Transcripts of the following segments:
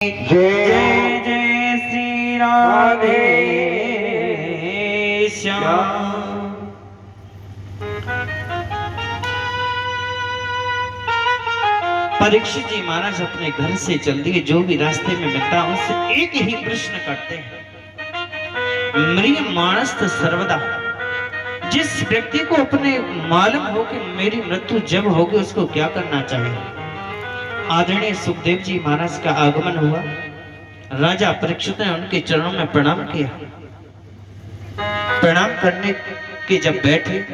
जय जय श्री राधे श्याम। परीक्षित जी महाराज अपने घर से चल दिए। जो भी रास्ते में मिलता उससे एक ही प्रश्न करते हैं, मरिय मानस सर्वदा। जिस व्यक्ति को अपने मालूम हो कि मेरी मृत्यु जब होगी उसको क्या करना चाहिए। आदरणीय सुखदेव जी महाराज का आगमन हुआ। राजा परीक्षित ने उनके चरणों में प्रणाम किया। प्रणाम करने के जब बैठे,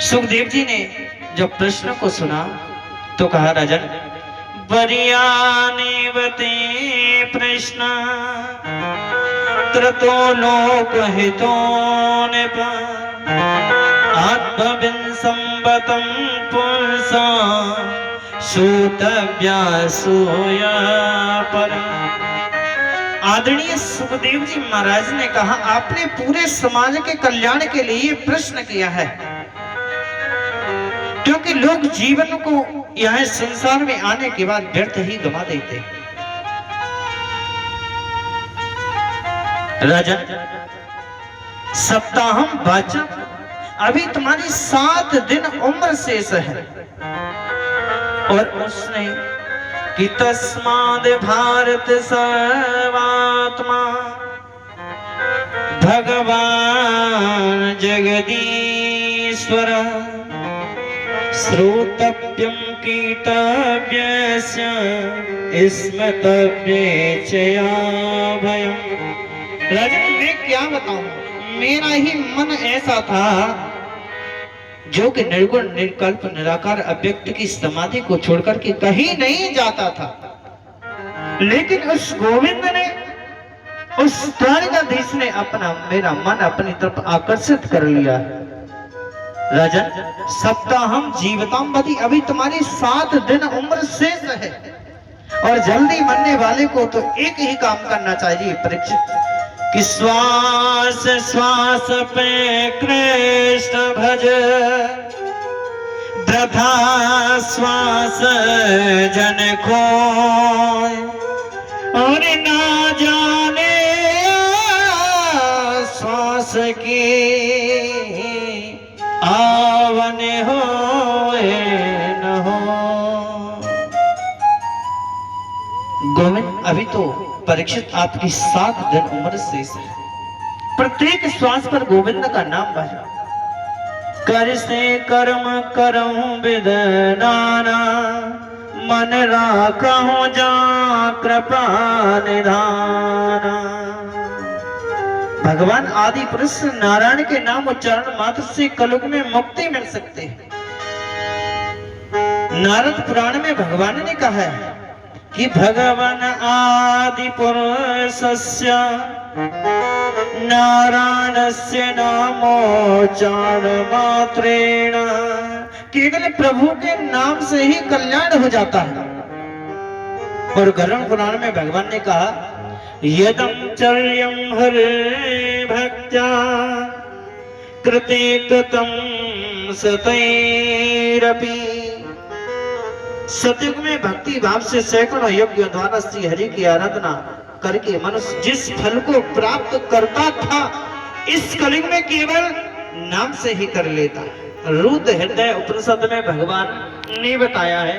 सुखदेव जी ने जब प्रश्न को सुना तो कहा, राजन बरियानेवते प्रश्न त्रतो लोक हितो निप आत्मविंसंबतं पुंसा सूतव्यासूया पर। आदरणीय सुखदेव जी महाराज ने कहा, आपने पूरे समाज के कल्याण के लिए प्रश्न किया है, क्योंकि लोग जीवन को यह संसार में आने के बाद व्यर्थ ही गंवा देते हैं। राजा सप्ताहम वाचा, अभी तुम्हारी 7 दिन उम्र शेष है। और उसने कि तस्माद भारत सर्वात्मा भगवान जगदीश्वर श्रोतव्यं कीतव्यस्य स्मतव्येचया भयम्। राजन मैं क्या बताऊं, मेरा ही मन ऐसा था जो कि निर्गुण निर्कल्प निराकार अव्यक्त की समाधि को छोड़कर के कहीं नहीं जाता था। लेकिन उस गोविंद ने, उस द्वारकाधीश ने मेरा मन अपनी तरफ आकर्षित कर लिया। राजन सप्ताहम जीवतांबधि, अभी तुम्हारी 7 दिन उम्र शेष है और जल्दी मरने वाले को तो एक ही काम करना चाहिए परीक्षित, कि श्वास श्वास पे कृष्ण भज वृथा श्वास जन को, और ना जाने श्वास की आवन हो न हो। गोविंद अभी तो परीक्षित आपकी 7 दिन उम्र शेष है। प्रत्येक श्वास पर गोविंद का नाम भजा। कर से कर्म करूं विदनाना, मन राखूं जा कृपा निधाना। भगवान आदि पुरुष नारायण के नाम उच्चारण मात्र से कलयुग में मुक्ति मिल सकते है। नारद पुराण में भगवान ने कहा है कि भगवान आदि पुरुषस्य नारायणस्य नामोच्चारण मात्रेण, केवल प्रभु के नाम से ही कल्याण हो जाता है। और गरुड़ पुराण में भगवान ने कहा, यदं चर्यं हरे भक्त्या कृते कृतं सतैरपि। सतयुग में भक्ति भाव से सैकड़ों यज्ञों द्वारा श्री हरि की आराधना करके मनुष्य जिस फल को प्राप्त करता था, इस कलियुग में केवल नाम से ही कर लेता है। रुद्र हृदय उपनिषद में भगवान ने बताया है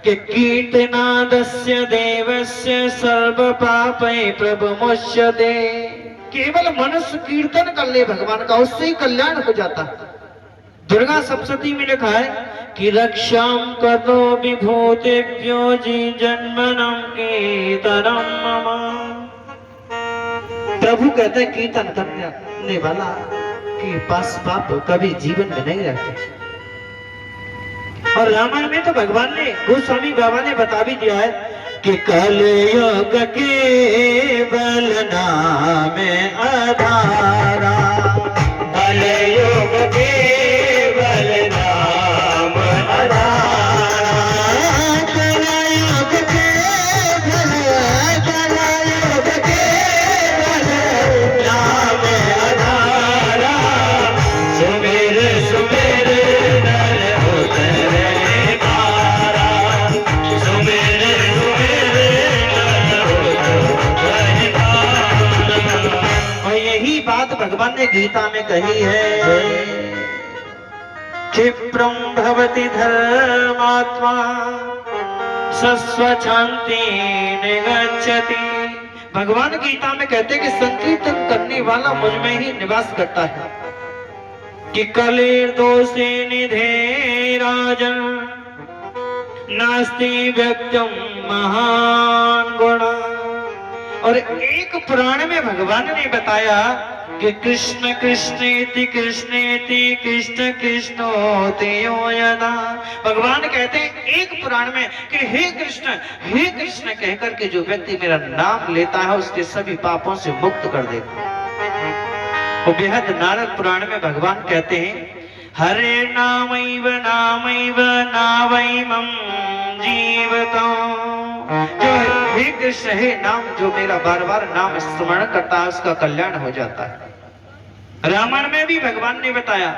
कि कीर्तनादस्य देवस्य सर्व पापै प्रभमुच्यते। केवल मनुष्य कीर्तन कर ले भगवान का, उससे ही कल्याण हो जाता है। दुर्गा सप्तशती में लिखा है कि रक्षां करो विभूतिभ्यो जी जन्मनं कीर्तनं मम। प्रभु कहते हैं कीर्तन करने वाला के पास पाप कभी जीवन में नहीं रहते। और रामायण में तो भगवान ने, गोस्वामी बाबा ने बता भी दिया है कि कलयुग के बल नाम आधारा, कलयुग के बल नाम आधारा, कलयुग के बल, कलयुग के बल नाम आधारा। सुमेर सुमेर नर उतरे पारा, सुमेर सुमेर बात भगवान ने गीता में कही है, क्षिप्रम भवति धर्मात्मा सस्वशांति निगच्छति। भगवान गीता में कहते हैं कि संकीर्तन करने वाला मुझ में ही निवास करता है। कि कलेर दोषे निधे राजन नास्ति व्यक्तम महान गुण। और एक पुराण में भगवान ने बताया कि कृष्ण कृष्णेति कृष्णेति कृष्ण कृष्णोति यो यदा। भगवान कहते हैं एक पुराण में कि हे कृष्ण कहकर के जो व्यक्ति मेरा नाम लेता है उसके सभी पापों से मुक्त कर देता है। वो बेहद नारद पुराण में भगवान कहते हैं, हरे नामैव नामैव नावैमं जीवतम्। जो हे कृष्ण हे नाम जो मेरा बार बार नाम स्मरण करता है उसका कल्याण हो जाता है। रामायण में भी भगवान ने बताया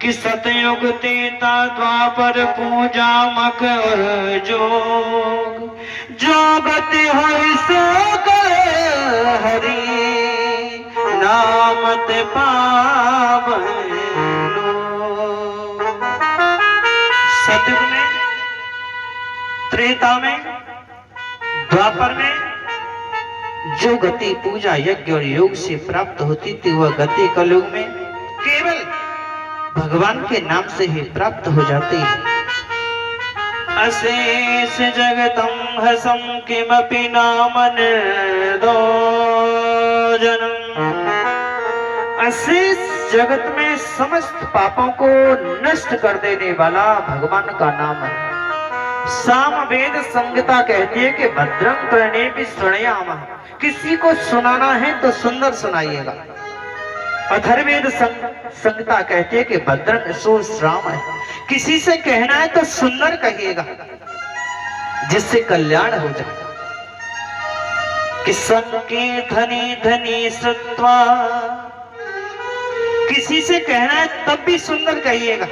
कि सतयुग तेता द्वापर पूजा मक और जोग, जो गति होई सो कर हरि नामत पावन लोग। सतयुग में, त्रेता में, द्वापर में जो गति पूजा यज्ञ और योग से प्राप्त होती थी वह गति कलयुग में केवल भगवान के नाम से ही प्राप्त हो जाती है। अशेष जगतम हसम किमपि नाम निर्दोजनम। अशेष जगत में समस्त पापों को नष्ट कर देने वाला भगवान का नाम है। सामवेद संहिता कहती है कि भद्रं कर्णेऽपि शृणुयामः। किसी को सुनाना है तो सुंदर सुनाइएगा। अथर्ववेद संहिता कहती है कि भद्रं श्रावण। किसी से कहना है तो सुंदर कहिएगा जिससे कल्याण हो जाए। कि संकीर्तनी धनी श्रुत्वा। किसी से कहना है तब भी सुंदर कहिएगा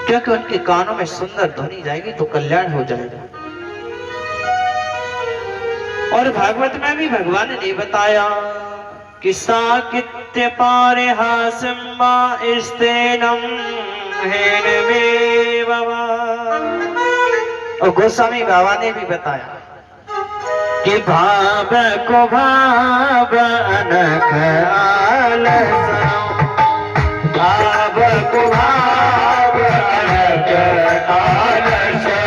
क्योंकि उनके कानों में सुंदर ध्वनि जाएगी तो कल्याण हो जाएगा। और भागवत में भी भगवान ने बताया कि साकित्य पारिहासम्बा स्तेनम हेनमेववा। और गोस्वामी बाबा ने भी बताया कि भाव को भाव अनख आलसा, भाव को भाव अनख आलसा,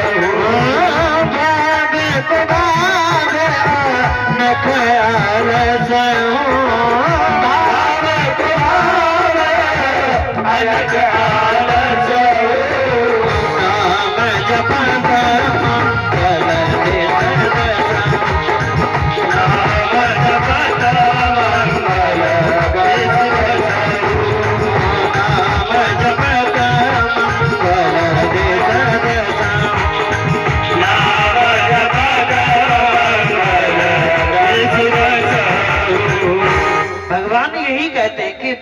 भाव को भाव अनख आलसा, भाव को भाव अनख आलसा, नाम जपत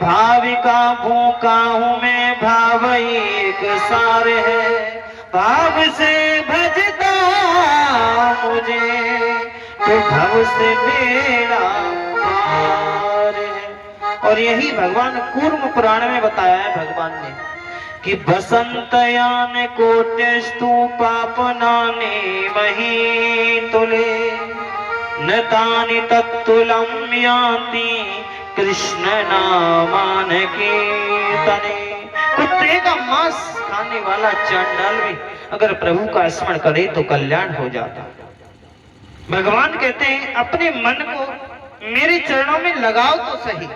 भाविका भूखा हूँ मैं भाव एक सार है, भाव से भजता मुझे तो भव से मेरा पार है। और यही भगवान कूर्म पुराण में बताया है भगवान ने कि बसंतयान कोटेस्तु पापनानि मही तुले न तानि तत्तुलम यान्ति कृष्ण नामान कीर्तने। कुत्ते का मांस खाने वाला चंडाल भी अगर प्रभु का स्मरण करे तो कल्याण हो जाता। भगवान कहते हैं अपने मन को मेरे चरणों में लगाओ तो सही।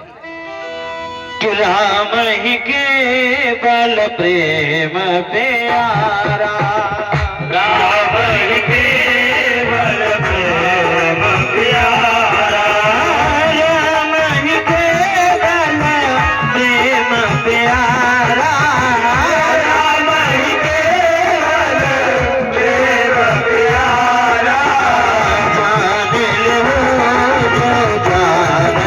कि राम ही केवल प्रेम प्यारा, राम ही केवल प्रेम प्यारा, राम ही केवल प्रेम प्यारा, राम ही केवल प्रेम प्यारा, मान लो जो जान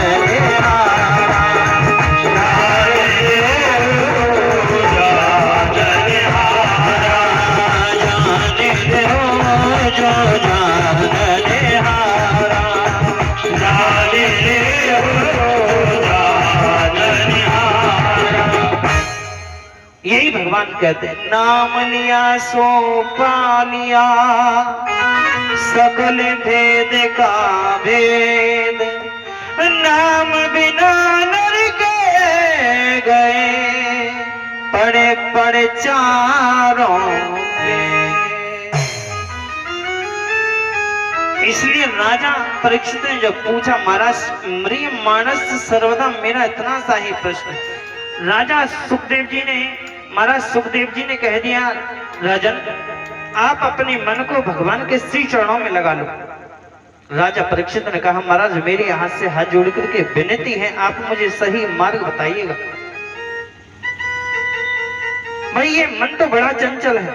कहते हैं, नाम लिया सो पा लिया, सकल भेद का भेद, नाम बिना नर के गए, पड़े पड़े चारों के। इसलिए राजा परीक्षित ने जब पूछा, महाराज मृग मानस सर्वदा मेरा इतना सा ही प्रश्न। राजा सुखदेव जी ने, महाराज सुखदेव जी ने कह दिया, राजन आप अपने मन को भगवान के श्री चरणों में लगा लो। राजा परीक्षित ने कहा, महाराज मेरे हाथ से हाथ जोड़ करके विनती है, आप मुझे सही मार्ग बताइएगा। भाई ये मन तो बड़ा चंचल है,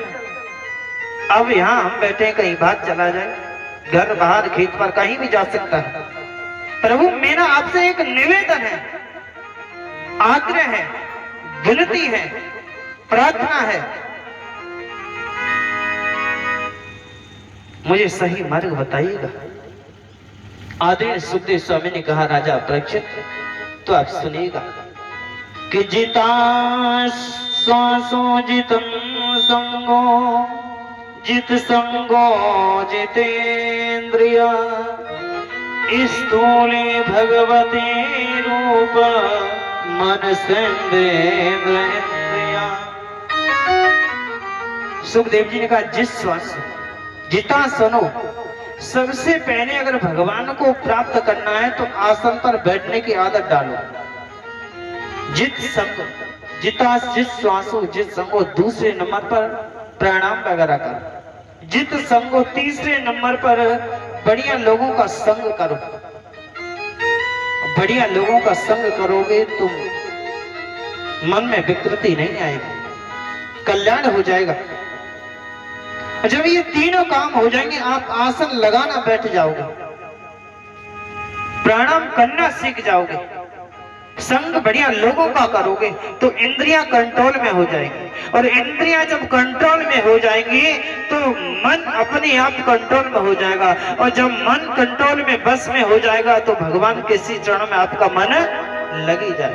अब यहाँ हम बैठे कहीं बात चला जाए, घर बाहर खेत पर कहीं भी जा सकता है। प्रभु मेरा आपसे एक निवेदन है, आग्रह है, विनती है, प्रार्थना है, मुझे सही मार्ग बताइएगा। आदरणीय सुखदेव स्वामी ने कहा, राजा परीक्षित तो आप सुनिएगा कि जिता श्वासो जितम संगो, जित संगो जितेंद्रिया, स्थूले भगवते रूप मन सेंद्रेंद्रिया। सुखदेव जी ने कहा, जिस श्वास जिता सनो, सबसे पहले अगर भगवान को प्राप्त करना है तो आसन पर बैठने की आदत डालो। जित संग जिता जित श्वासो जित संगो, दूसरे नंबर पर प्राणायाम वगैरह करो। जित संगो, तीसरे नंबर पर बढ़िया लोगों का संग करो। बढ़िया लोगों का संग करोगे तो मन में विकृति नहीं आएगी, कल्याण हो जाएगा। जब ये तीनों काम हो जाएंगे, आप आसन लगाना बैठ जाओगे, प्राणायाम करना सीख जाओगे, संग बढ़िया लोगों का करोगे तो इंद्रियां कंट्रोल में हो जाएंगी। और इंद्रियां जब कंट्रोल में हो जाएंगी तो मन अपने आप कंट्रोल में हो जाएगा। और जब मन कंट्रोल में बस में हो जाएगा तो भगवान के श्री चरणों में आपका मन लगी जाएगा।